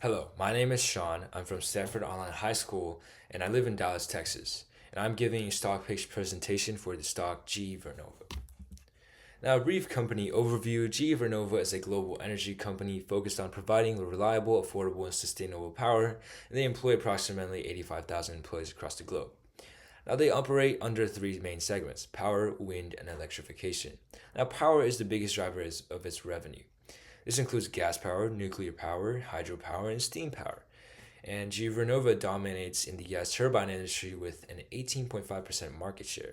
Hello, my name is Sean. I'm from Stanford Online High School and I live in Dallas, Texas. And I'm giving a stock pitch presentation for the stock GE Vernova. Now, a brief company overview. GE Vernova is a global energy company focused on providing reliable, affordable, and sustainable power, and they employ approximately 85,000 employees across the globe. Now, they operate under three main segments: power, wind, and electrification. Now, power is the biggest driver of its revenue. This includes gas power, nuclear power, hydropower, and steam power. And GE Vernova dominates in the gas turbine industry with an 18.5% market share.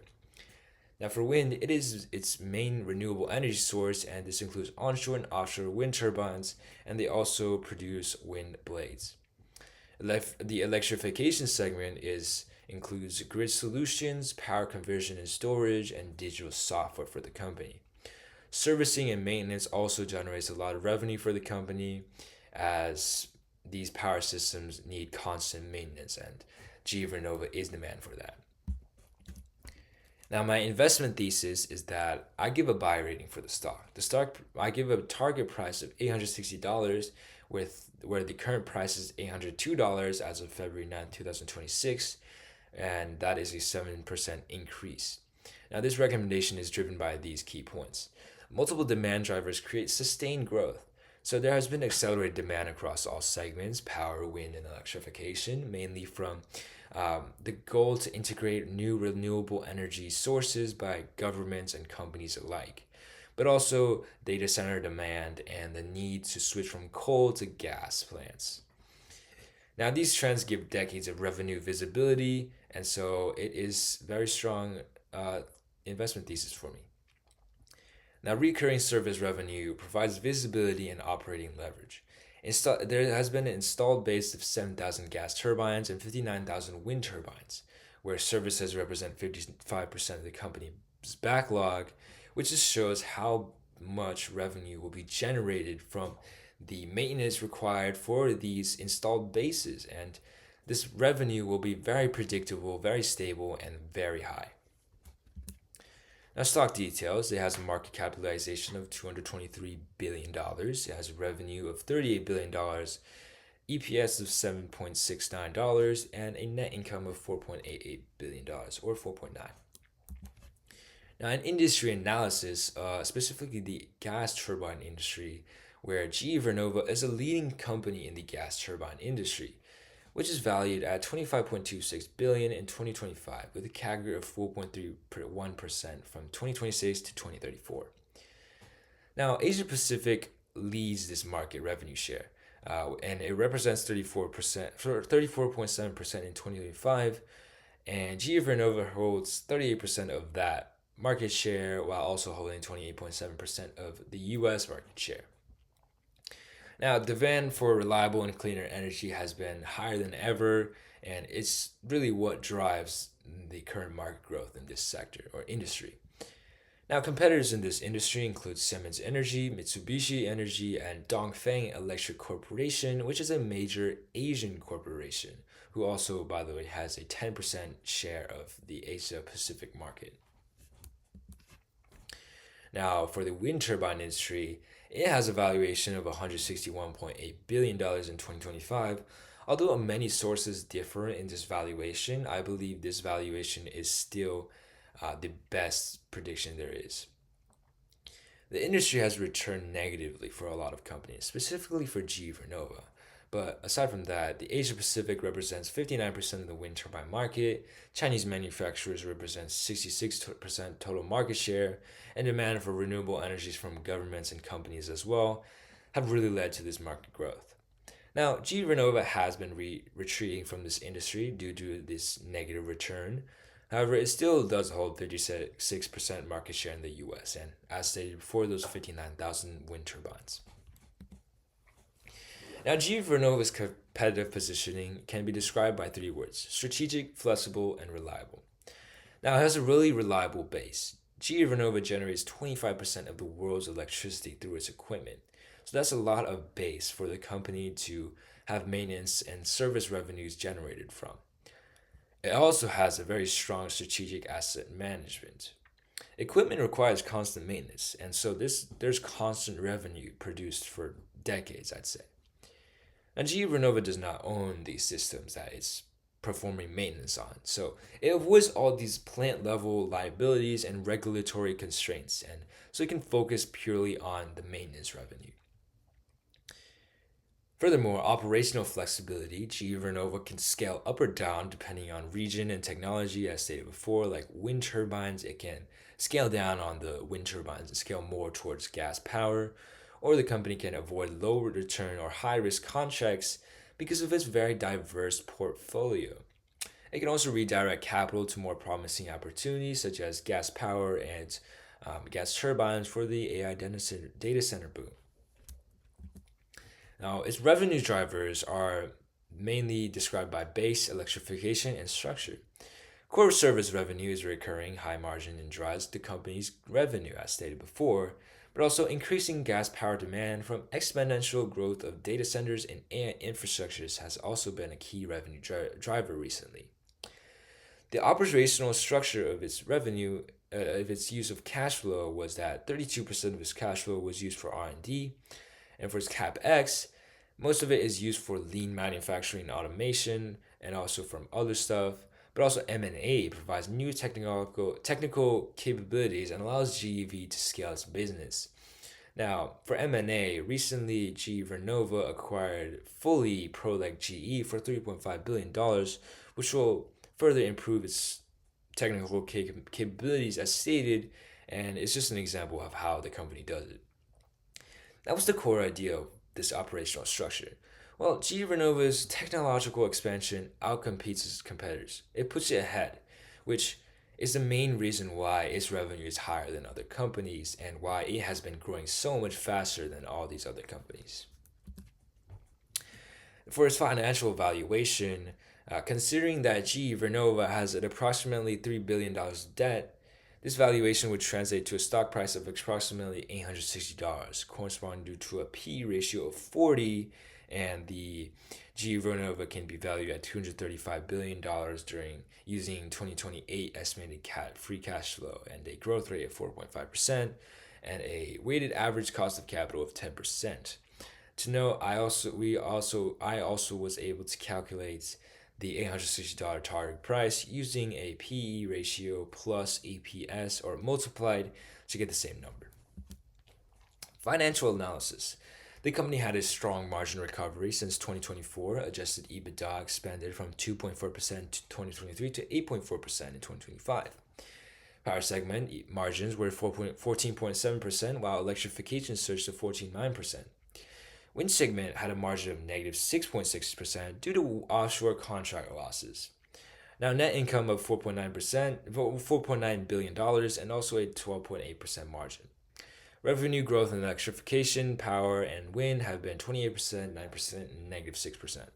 Now, for wind, it is its main renewable energy source, and this includes onshore and offshore wind turbines, and they also produce wind blades. The electrification segment includes grid solutions, power conversion and storage, and digital software for the company. Servicing and maintenance also generates a lot of revenue for the company as these power systems need constant maintenance, and GE Vernova is the man for that. Now, my investment thesis is that I give a buy rating for the stock. I give a target price of $860 with where the current price is $802 as of February 9th, 2026, and that is a 7% increase. Now, this recommendation is driven by these key points. Multiple demand drivers create sustained growth. So there has been accelerated demand across all segments: power, wind, and electrification, mainly from the goal to integrate new renewable energy sources by governments and companies alike, but also data center demand and the need to switch from coal to gas plants. Now, these trends give decades of revenue visibility, and so it is very strong investment thesis for me. Now, recurring service revenue provides visibility and operating leverage. There has been an installed base of 7,000 gas turbines and 59,000 wind turbines, where services represent 55% of the company's backlog, which just shows how much revenue will be generated from the maintenance required for these installed bases. And this revenue will be very predictable, very stable, and very high. Now, stock details: it has a market capitalization of $223 billion. It has a revenue of $38 billion, EPS of $7.69, and a net income of $4.88 billion, or 4.9. Now, in industry analysis, specifically the gas turbine industry, where GE Vernova is a leading company in the gas turbine industry, which is valued at 25.26 billion in 2025 with a CAGR of 4.31% from 2026 to 2034. Now, Asia Pacific leads this market revenue share, and it represents 34.7% in 2025, and GE Vernova holds 38% of that market share while also holding 28.7% of the US market share. Now, demand for reliable and cleaner energy has been higher than ever, and it's really what drives the current market growth in this sector or industry. Now, competitors in this industry include Siemens Energy, Mitsubishi Energy, and Dongfeng Electric Corporation, which is a major Asian corporation, who also, by the way, has a 10% share of the Asia Pacific market. Now, for the wind turbine industry, it has a valuation of $161.8 billion in 2025. Although many sources differ in this valuation, I believe this valuation is still the best prediction there is. The industry has returned negatively for a lot of companies, specifically for GE Vernova. But aside from that, the Asia Pacific represents 59% of the wind turbine market, Chinese manufacturers represent 66% total market share, and demand for renewable energies from governments and companies as well have really led to this market growth. Now, GE Vernova has been retreating from this industry due to this negative return. However, it still does hold 36% market share in the US, and as stated before, those 59,000 wind turbines. Now, GE Vernova's competitive positioning can be described by three words: strategic, flexible, and reliable. Now, it has a really reliable base. GE Vernova generates 25% of the world's electricity through its equipment. So that's a lot of base for the company to have maintenance and service revenues generated from. It also has a very strong strategic asset management. Equipment requires constant maintenance, and so there's constant revenue produced for decades, I'd say. Now, GE Vernova does not own these systems that it's performing maintenance on, so it avoids all these plant level liabilities and regulatory constraints, and so it can focus purely on the maintenance revenue. Furthermore, operational flexibility, GE Vernova can scale up or down depending on region and technology, as stated before. Like wind turbines, it can scale down on the wind turbines and scale more towards gas power, or the company can avoid low return or high risk contracts because of its very diverse portfolio. It can also redirect capital to more promising opportunities such as gas power and gas turbines for the AI data center boom. Now, its revenue drivers are mainly described by base, electrification, and structure. Core service revenue is recurring, high margin, and drives the company's revenue, as stated before, but also increasing gas power demand from exponential growth of data centers and AI infrastructures has also been a key revenue driver recently. The operational structure of its revenue, of its use of cash flow, was that 32% of its cash flow was used for R&D, and for its capex, most of it is used for lean manufacturing and automation, and also from other stuff. But also M&A provides new technical capabilities and allows GEV to scale its business. Now, for M&A, recently GE Vernova acquired fully Prolec GE for $3.5 billion, which will further improve its technical capabilities as stated, and it's just an example of how the company does it. That was the core idea of this operational structure. Well, GE Vernova's technological expansion outcompetes its competitors. It puts it ahead, which is the main reason why its revenue is higher than other companies and why it has been growing so much faster than all these other companies. For its financial valuation, considering that GE Vernova has an approximately $3 billion debt, this valuation would translate to a stock price of approximately $860, corresponding to a P ratio of 40, and the GE Vernova can be valued at $235 billion during using 2028 estimated free cash flow and a growth rate of 4.5% and a weighted average cost of capital of 10%. To note, I also was able to calculate the $860 target price using a PE ratio plus EPS or multiplied to get the same number. Financial analysis. The company had a strong margin recovery since 2024. Adjusted EBITDA expanded from 2.4% to 2023 to 8.4% in 2025. Power segment margins were 14.7%, while electrification surged to 14.9%. Wind segment had a margin of negative 6.6% due to offshore contract losses. Now, net income of $4.9 billion and also a 12.8% margin. Revenue growth in electrification, power, and wind have been 28%, 9%, and negative 6%.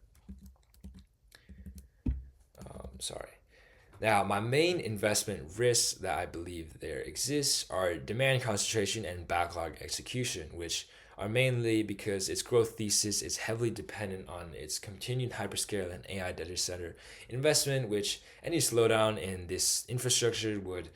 Now, my main investment risks that I believe there exists are demand concentration and backlog execution, which are mainly because its growth thesis is heavily dependent on its continued hyperscale and AI data center investment, which any slowdown in this infrastructure would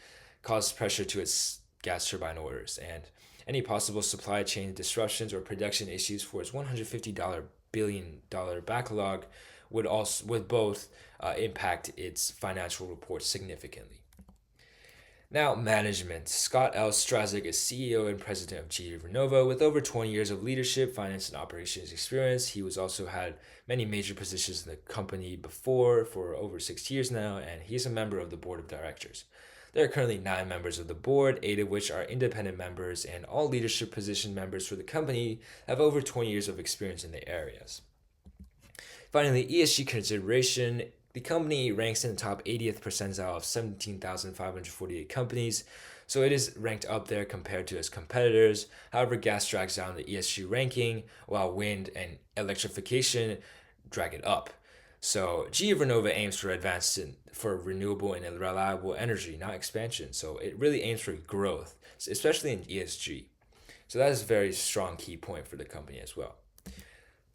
cause pressure to its gas turbine orders, and any possible supply chain disruptions or production issues for its $150 billion backlog would both impact its financial reports significantly. Now, management. Scott L. Strazik is CEO and president of GE Vernova with over 20 years of leadership, finance, and operations experience. He was also had many major positions in the company before for over 6 years now, and he's a member of the board of directors. There are currently 9 members of the board, 8 of which are independent members, and all leadership position members for the company have over 20 years of experience in the areas. Finally, ESG consideration. The company ranks in the top 80th percentile of 17,548 companies, so it is ranked up there compared to its competitors. However, gas drags down the ESG ranking, while wind and electrification drag it up. So GE Vernova aims for advancement for renewable and reliable energy, not expansion. So it really aims for growth, especially in ESG. So that is a very strong key point for the company as well.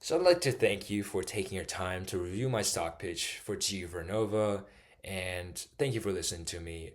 So I'd like to thank you for taking your time to review my stock pitch for GE Vernova, and thank you for listening to me.